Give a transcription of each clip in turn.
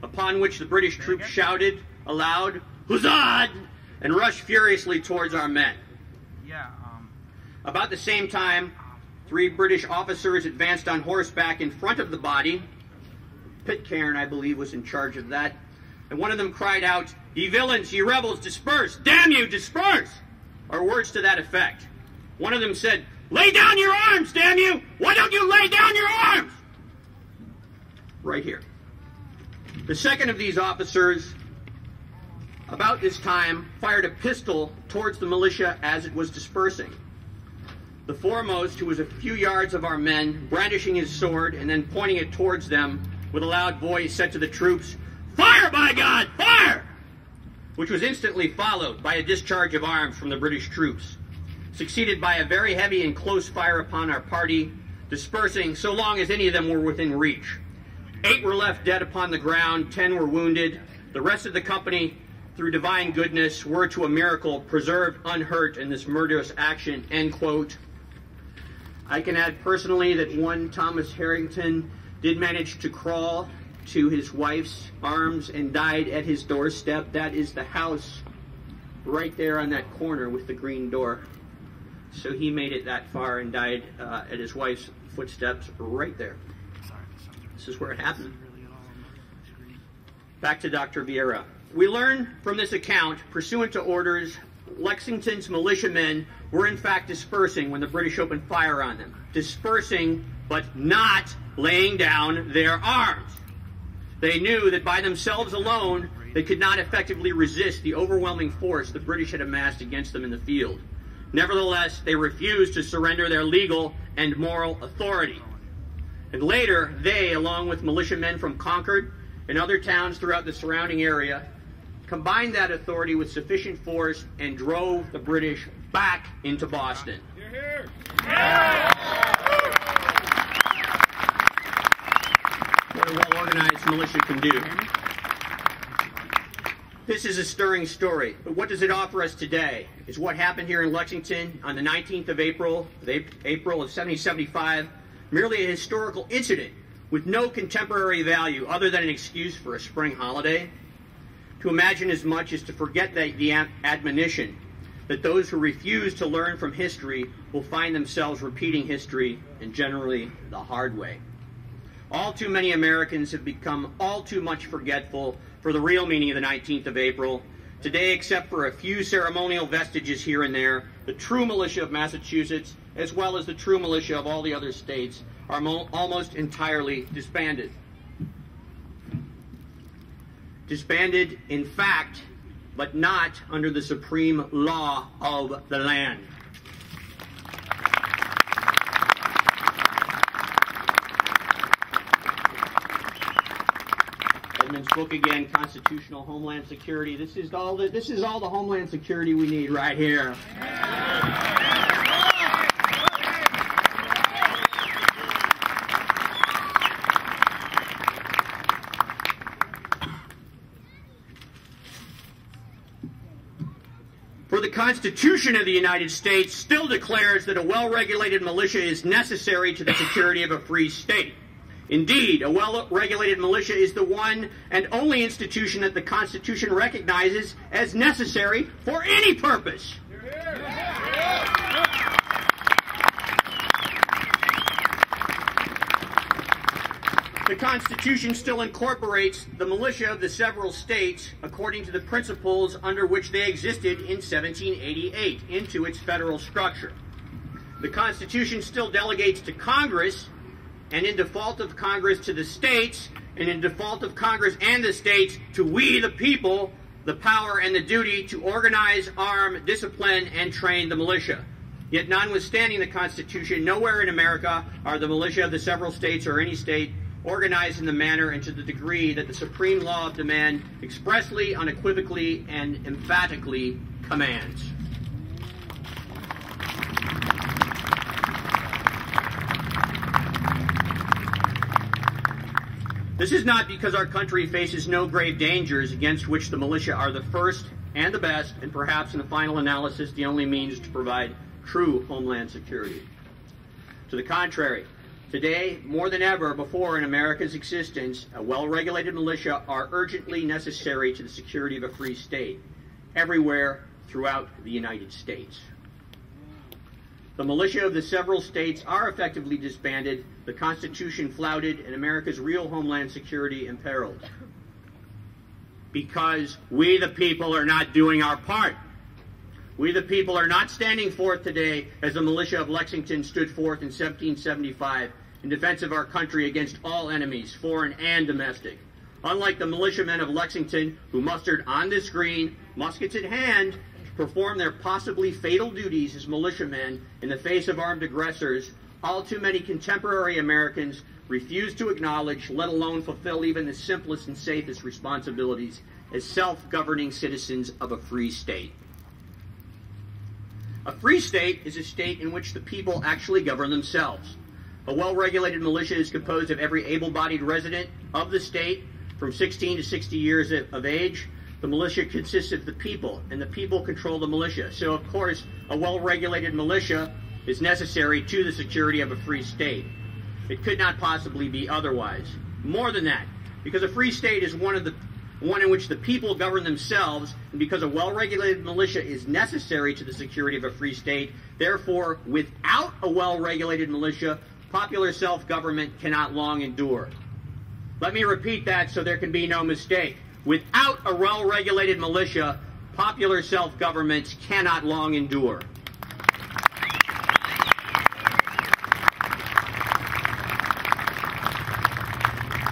upon which the British troops shouted aloud, "Huzzah!" and rushed furiously towards our men. About the same time, 3 British officers advanced on horseback in front of the body. Pitcairn, I believe, was in charge of that. And one of them cried out, "Ye villains, ye rebels, disperse! Damn you, disperse!" Or words to that effect. One of them said, "Lay down your arms, damn you! Why don't you lay down your arms?" Right here. The second of these officers, about this time, fired a pistol towards the militia as it was dispersing. The foremost, who was a few yards of our men, brandishing his sword and then pointing it towards them, with a loud voice said to the troops, "Fire, by God, fire!" which was instantly followed by a discharge of arms from the British troops, succeeded by a very heavy and close fire upon our party, dispersing so long as any of them were within reach. 8 were left dead upon the ground, 10 were wounded. The rest of the company, through divine goodness, were to a miracle preserved unhurt in this murderous action, end quote. I can add personally that one Thomas Harrington did manage to crawl to his wife's arms and died at his doorstep. That is the house right there on that corner with the green door. So he made it that far and died at his wife's footsteps right there. This is where it happened. Back to Dr. Viera. We learn from this account, pursuant to orders, Lexington's militiamen were in fact dispersing when the British opened fire on them. Dispersing, but not laying down their arms. They knew that by themselves alone, they could not effectively resist the overwhelming force the British had amassed against them in the field. Nevertheless, they refused to surrender their legal and moral authority. And later, they, along with militiamen from Concord and other towns throughout the surrounding area, combined that authority with sufficient force and drove the British back into Boston. You're here. What a well-organized militia can do. This is a stirring story, but what does it offer us today? Is what happened here in Lexington on the 19th of April of 1775 merely a historical incident with no contemporary value other than an excuse for a spring holiday? To imagine as much as to forget the admonition that those who refuse to learn from history will find themselves repeating history, and generally the hard way. All too many Americans have become all too much forgetful for the real meaning of the 19th of April. Today, except for a few ceremonial vestiges here and there, the true militia of Massachusetts, as well as the true militia of all the other states, are almost entirely disbanded. Disbanded in fact, but not under the supreme law of the land. Edmund's book again, Constitutional Homeland Security. This is all the Homeland Security we need right here. For the Constitution of the United States still declares that a well-regulated militia is necessary to the security of a free state. Indeed, a well-regulated militia is the one and only institution that the Constitution recognizes as necessary for any purpose. The Constitution still incorporates the militia of the several states according to the principles under which they existed in 1788 into its federal structure. The Constitution still delegates to Congress, and in default of Congress to the states, and in default of Congress and the states to we the people, the power and the duty to organize, arm, discipline, and train the militia. Yet notwithstanding the Constitution, nowhere in America are the militia of the several states or any state organized in the manner and to the degree that the supreme law of demand expressly, unequivocally, and emphatically commands. This is not because our country faces no grave dangers against which the militia are the first and the best, and perhaps in the final analysis the only means to provide true homeland security. To the contrary, Today, more than ever before in America's existence, a well-regulated militia are urgently necessary to the security of a free state, everywhere throughout the United States. The militia of the several states are effectively disbanded, the Constitution flouted, and America's real homeland security imperiled. Because we the people are not doing our part. We the people are not standing forth today as the militia of Lexington stood forth in 1775 in defense of our country against all enemies, foreign and domestic. Unlike the militiamen of Lexington who mustered on this green, muskets in hand, to perform their possibly fatal duties as militiamen in the face of armed aggressors, all too many contemporary Americans refuse to acknowledge, let alone fulfill even the simplest and safest responsibilities as self-governing citizens of a free state. A free state is a state in which the people actually govern themselves. A well-regulated militia is composed of every able-bodied resident of the state from 16 to 60 years of age. The militia consists of the people, and the people control the militia. So, of course, a well-regulated militia is necessary to the security of a free state. It could not possibly be otherwise. More than that, because a free state is one in which the people govern themselves, and because a well-regulated militia is necessary to the security of a free state, therefore, without a well-regulated militia, popular self-government cannot long endure. Let me repeat that so there can be no mistake. Without a well-regulated militia, popular self-government cannot long endure.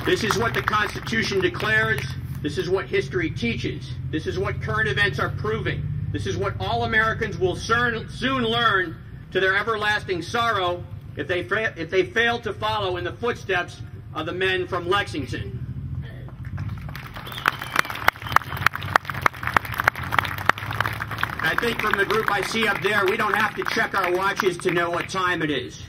This is what the Constitution declares. This is what history teaches. This is what current events are proving. This is what all Americans will soon learn to their everlasting sorrow if they fail to follow in the footsteps of the men from Lexington. I think from the group I see up there, we don't have to check our watches to know what time it is.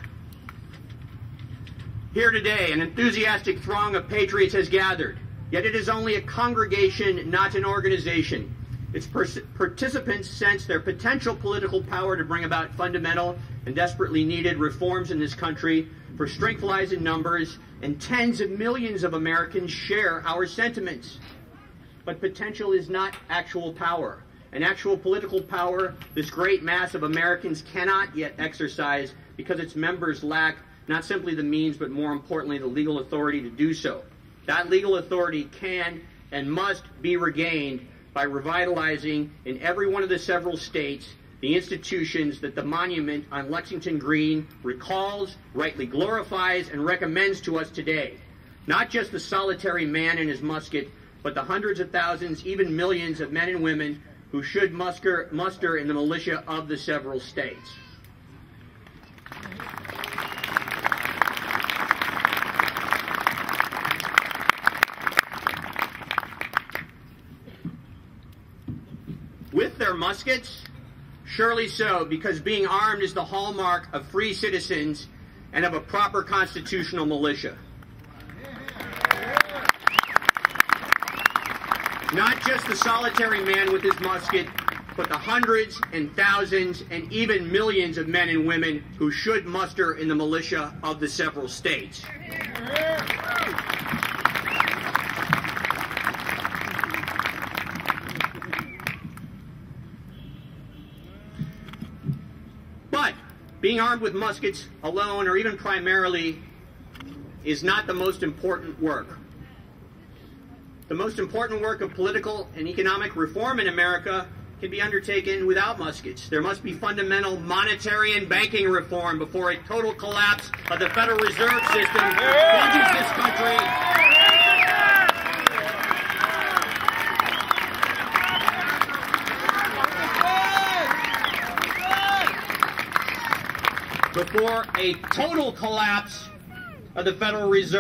Here today, an enthusiastic throng of patriots has gathered, yet it is only a congregation, not an organization. Its participants sense their potential political power to bring about fundamental and desperately needed reforms in this country, for strength lies in numbers, and tens of millions of Americans share our sentiments. But potential is not actual power. And actual political power, this great mass of Americans cannot yet exercise because its members lack not simply the means, but more importantly, the legal authority to do so. That legal authority can and must be regained by revitalizing in every one of the several states the institutions that the monument on Lexington Green recalls, rightly glorifies, and recommends to us today. Not just the solitary man and his musket, but the hundreds of thousands, even millions of men and women who should muster in the militia of the several states. With their muskets? Surely so, because being armed is the hallmark of free citizens and of a proper constitutional militia. Not just the solitary man with his musket, but the hundreds and thousands and even millions of men and women who should muster in the militia of the several states. But being armed with muskets alone, or even primarily, is not the most important work. The most important work of political and economic reform in America can be undertaken without muskets. There must be fundamental monetary and banking reform before a total collapse of the Federal Reserve System plunges this country before a total collapse of the Federal Reserve